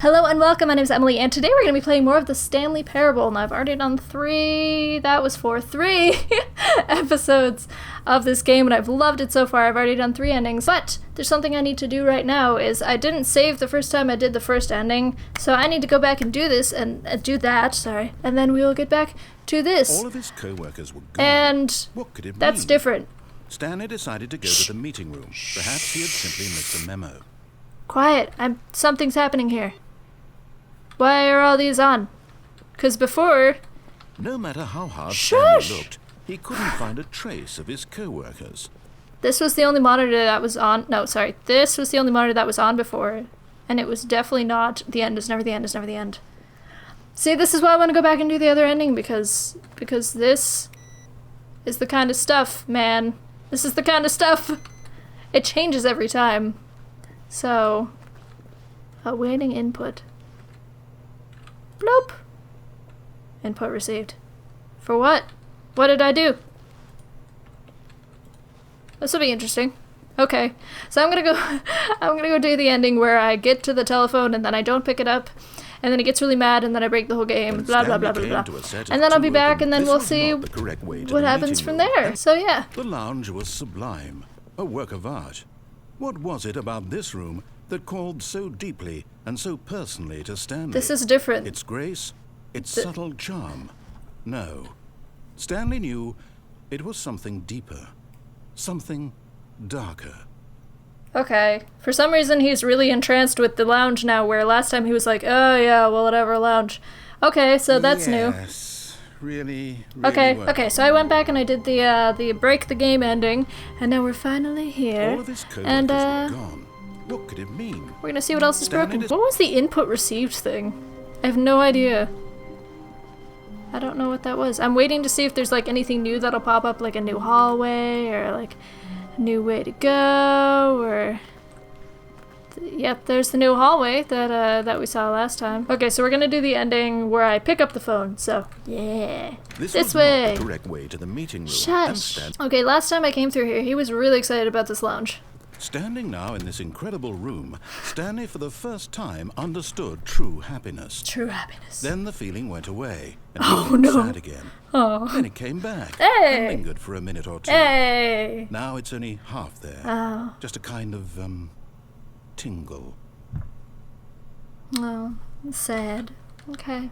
Hello and welcome, my name is Emily, and today we're going to be playing more of the Stanley Parable, and I've already done three episodes of this game, and I've loved it so far. I've already done 3 endings, but there's something I need to do right now, is I didn't save the first time I did the first ending, so I need to go back and do this, and and then we will get back to this. All of his co-workers were gone. And what could it that's mean? different. Stanley decided to go to the meeting room. Perhaps he had simply missed a memo. Quiet, something's happening here. Why are all these on? Because before... No matter how hard Shush! Stanley looked, he couldn't find a trace of his co-workers. This was the only monitor that was on... No, sorry. This was the only monitor that was on before. And it was definitely not... The end is never the end is never the end. See, this is why I want to go back and do the other ending, because this is the kind of stuff, man. This is the kind of stuff. It changes every time. So... Awaiting input. Bloop. Input received. For what? What did I do? This will be interesting. Okay. So I'm gonna go do the ending where I get to the telephone and then I don't pick it up, and then he gets really mad and then I break the whole game, blah blah blah blah blah. And then I'll be back and then we'll see what happens from there. So yeah. The lounge was sublime, a work of art. What was it about this room that called so deeply and so personally to Stanley? This is different. Its grace, its subtle charm. No. Stanley knew it was something deeper, something darker. Okay. For some reason he's really entranced with the lounge now, where last time he was like, oh yeah, well whatever, lounge. Okay, so that's new. Yes, really Okay, well. okay, so I went back and I did the break the game ending, and now we're finally here. All of his co-workers and were gone. What could it mean? we're gonna see what else is Stanley broken. What was the input received thing? I have no idea. I don't know what that was. I'm waiting to see if there's like anything new that'll pop up, like a new hallway or like a new way to go, or yep, there's the new hallway that we saw last time. Okay, so we're gonna do the ending where I pick up the phone. So yeah, This way. was not the correct way to the meeting room. Shush. Okay, last time I came through here, he was really excited about this lounge. Standing now in this incredible room, Stanley for the first time understood true happiness. True happiness. Then the feeling went away, and Oh, he was no. sad again. Oh. Then it came back, Hey. and lingered for a minute or two. Hey. Now it's only half there. Oh. Just a kind of, tingle. Oh, sad. Okay.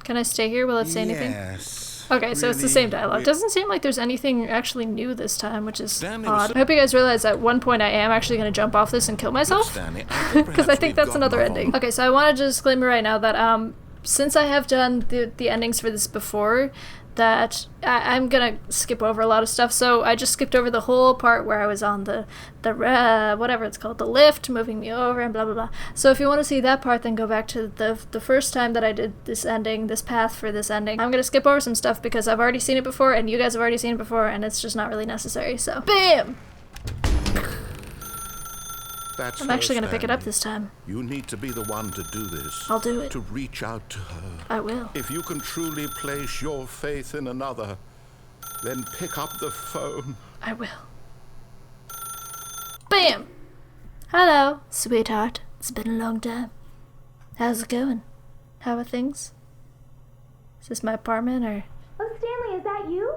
Can I stay here? Will it say anything? Yes. Okay, so it's the really, same dialogue. really- Doesn't seem like there's anything actually new this time, which is Stanley was odd. so- I hope you guys realize at one point I am actually going to jump off this and kill Look, myself. Stanley, I think Because I perhaps think we've that's gotten another off ending. on- Okay, so I want to disclaimer right now that since I have done the endings for this before, that I'm gonna skip over a lot of stuff. So I just skipped over the whole part where I was on the whatever it's called, the lift, moving me over and blah blah blah. So if you want to see that part, then go back to the first time that I did this ending, this path for this ending. I'm gonna skip over some stuff because I've already seen it before, and you guys have already seen it before, and it's just not really necessary. So BAM! That's I'm her, actually gonna pick it up Stanley. this time. You need to be the one to do this. I'll do it. To reach out to her. I will. If you can truly place your faith in another, then pick up the phone. I will. BAM! Hello, sweetheart. It's been a long time. How's it going? How are things? Is this my apartment or... Oh, Stanley, is that you?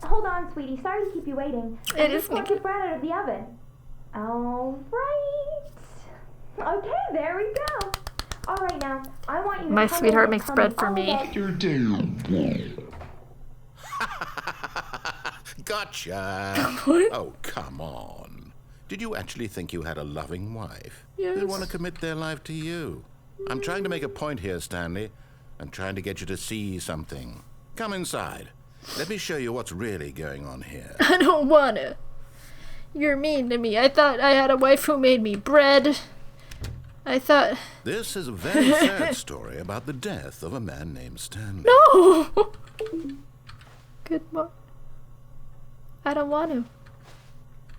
Hold on, sweetie. Sorry to keep you waiting. It I is just want me. the bread out of the oven. All right. Okay, there we go. All right, now, I want you to My come sweetheart in and makes tell bread me for all me. about Gotcha. What? Oh, come on. Did you actually think you had a loving wife? Yes. They want to commit their life to you. I'm trying to make a point here, Stanley. I'm trying to get you to see something. Come inside. Let me show you what's really going on here. I don't wanna. You're mean to me. I thought I had a wife who made me bread. I thought... This is a very sad story about the death of a man named Stanley. No! Good mo... I don't want to.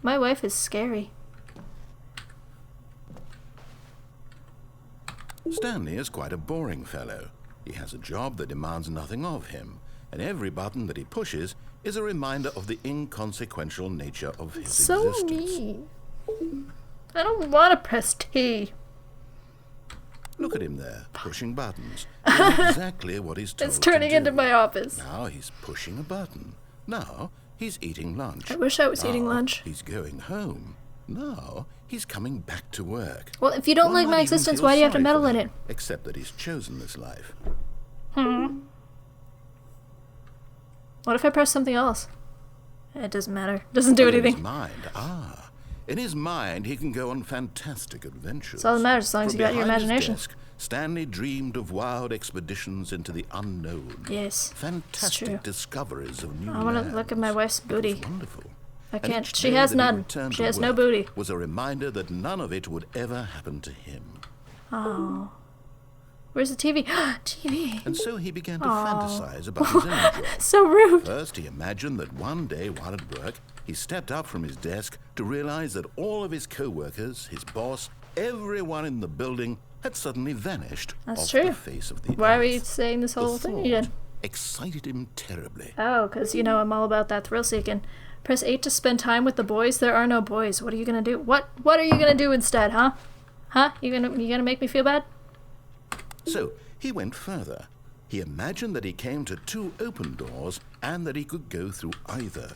My wife is scary. Stanley is quite a boring fellow. He has a job that demands nothing of him, and every button that he pushes is a reminder of the inconsequential nature of his So existence. mean. I don't want to press T. Look at him there, pushing buttons. Doing exactly what he's told It's turning to into do. my office. Now he's pushing a button. Now he's eating lunch. I wish I was eating Now lunch. He's going home. Now he's coming back to work. Well, if you don't One like might my even existence, feel why do you have to sorry meddle for in him, it? Except that he's chosen this life. What if I press something else? It doesn't matter. Doesn't do In his anything. mind, in his mind, he can go on fantastic adventures. That's all that matters, as long as From you got your behind his imagination. desk, Stanley dreamed of wild expeditions into the unknown. Yes. true. Fantastic discoveries of new I want to lands. look at my wife's booty. It was wonderful. I And can't. each She day has that he none. returned She to has no work booty. Was a reminder that none of it would ever happen to him. Oh. Where's the TV? TV. And so he began to fantasize about his own job. So rude. First, he imagined that one day while at work, he stepped up from his desk to realize that all of his co-workers, his boss, everyone in the building had suddenly vanished That's off true. the face of the Why are earth. we saying this The whole thing thought again? excited him terribly. Oh, because, you know, I'm all about that thrill seeking. Press 8 to spend time with the boys. There are no boys. What are you gonna do? What are you gonna do instead, huh? Huh? You gonna make me feel bad? So he went further. He imagined that he came to 2 open doors and that he could go through either.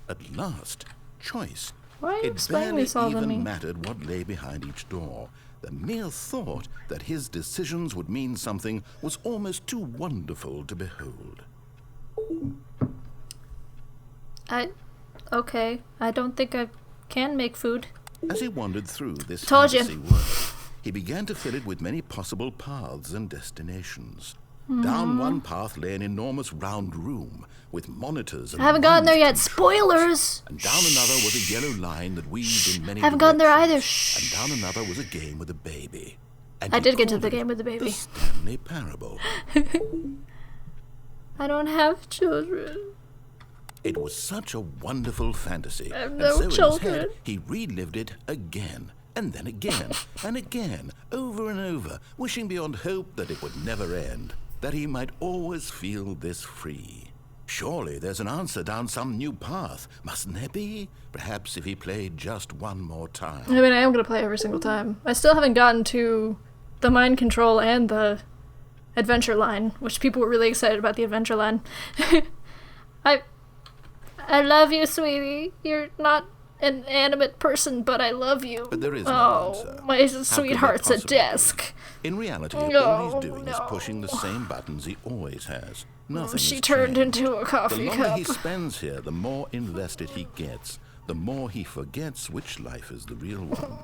At last, choice. Why are you It explaining barely this all to even me? mattered what lay behind each door. The mere thought that his decisions would mean something was almost too wonderful to behold. Okay. I don't think I can make food. As he wandered through this Told you. fantasy world, he began to fill it with many possible paths and destinations. Down one path lay an enormous round room with monitors and I haven't gotten there mind yet. controls. Spoilers! And down another was a yellow line that weaved in many Haven't gotten there either. directions. Shh. And down another was a game with a baby. And I he did get to called the it game with the baby. The Stanley Parable. I don't have children. It was such a wonderful fantasy. I have And no so in his children. head, he relived it again, and then again, and again, over and over, wishing beyond hope that it would never end, that he might always feel this free. Surely there's an answer down some new path, mustn't there be? Perhaps if he played just one more time. I mean, I am gonna play every single time. I still haven't gotten to the mind control and the adventure line, which people were really excited about the adventure line. I love you, sweetie. You're not an animate person, but I love you. But there is no answer. My How could sweetheart's there a possibly be? desk. In reality, No, all he's doing is no. pushing the same buttons he always has. Nothing She has turned changed. into a The coffee longer cup. he spends here, the more invested he gets. The more he forgets which life is the real one.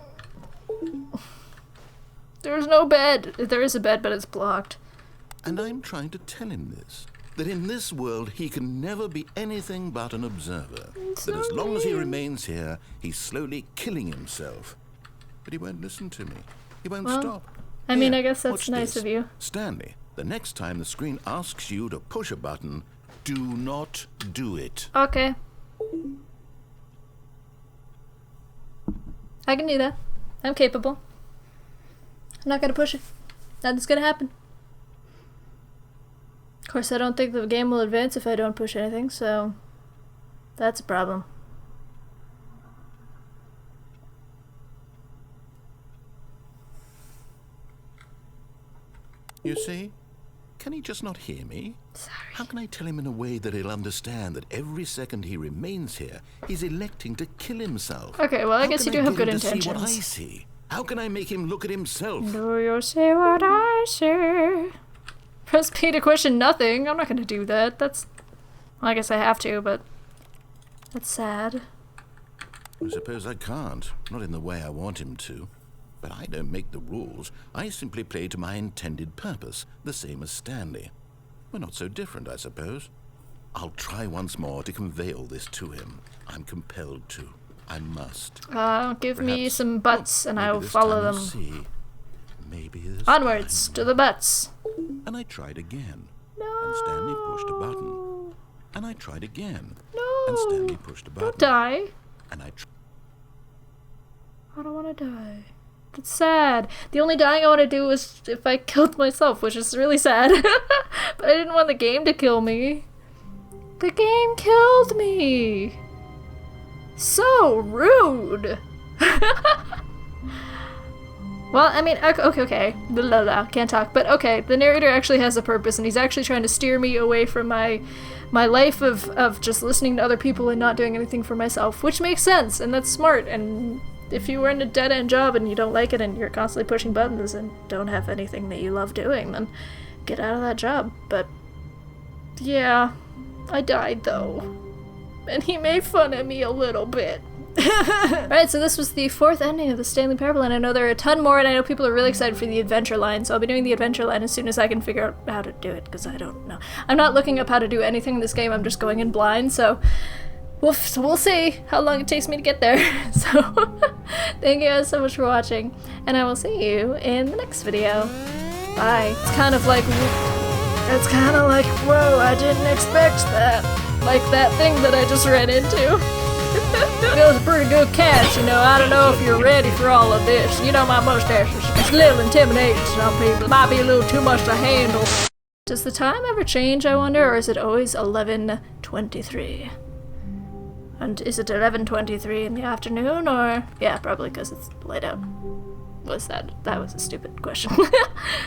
There's no bed. There is a bed, but it's blocked. And I'm trying to tell him this. That in this world he can never be anything but an observer. That as long as he remains here, he's slowly killing himself. But he won't listen to me. He won't Well, stop. I mean, Here, I guess that's watch nice this. of you. Stanley, the next time the screen asks you to push a button, do not do it. Okay. I can do that. I'm capable. I'm not gonna push it. Nothing's gonna happen. Of course, I don't think the game will advance if I don't push anything, so that's a problem. You see? Can he just not hear me? Sorry. How can I tell him in a way that he'll understand that every second he remains here, he's electing to kill himself? Okay, well, I How guess can you do have get good him to see what I intentions. see? How can I make him look at himself? Do you see what I see? Press P to question nothing. I'm not gonna do that. Well, I guess I have to, but that's sad. I suppose I can't. Not in the way I want him to. But I don't make the rules. I simply play to my intended purpose, the same as Stanley. We're not so different, I suppose. I'll try once more to convey all this to him. I'm compelled to. I must. Give me Perhaps- some butts, and maybe I will this follow time them. he'll see. Maybe this Onwards time. to the butts. And I tried again. No. And Stanley pushed a button. And I tried again. No. And Stanley pushed a button. Don't die. And I I don't want to die. That's sad. The only dying I want to do is if I killed myself, which is really sad. But I didn't want the game to kill me. The game killed me. So rude. Well, I mean, okay. Blah, blah, blah, can't talk. But okay, the narrator actually has a purpose, and he's actually trying to steer me away from my life of just listening to other people and not doing anything for myself, which makes sense, and that's smart. And if you were in a dead-end job and you don't like it and you're constantly pushing buttons and don't have anything that you love doing, then get out of that job. But yeah, I died though. And he made fun of me a little bit. Alright, so this was the 4th ending of the Stanley Parable, and I know there are a ton more, and I know people are really excited for the adventure line, so I'll be doing the adventure line as soon as I can figure out how to do it, because I don't know. I'm not looking up how to do anything in this game, I'm just going in blind, so we'll see how long it takes me to get there. So, thank you guys so much for watching, and I will see you in the next video. Bye. It's kind of like, whoa, I didn't expect that. Like that thing that I just ran into. It was a pretty good catch, you know. I don't know if you're ready for all of this. You know, my mustache is a little intimidating to some people. It might be a little too much to handle. Does the time ever change, I wonder, or is it always 11:23? And is it 11:23 in the afternoon, or... Yeah, probably because it's light out. That was a stupid question.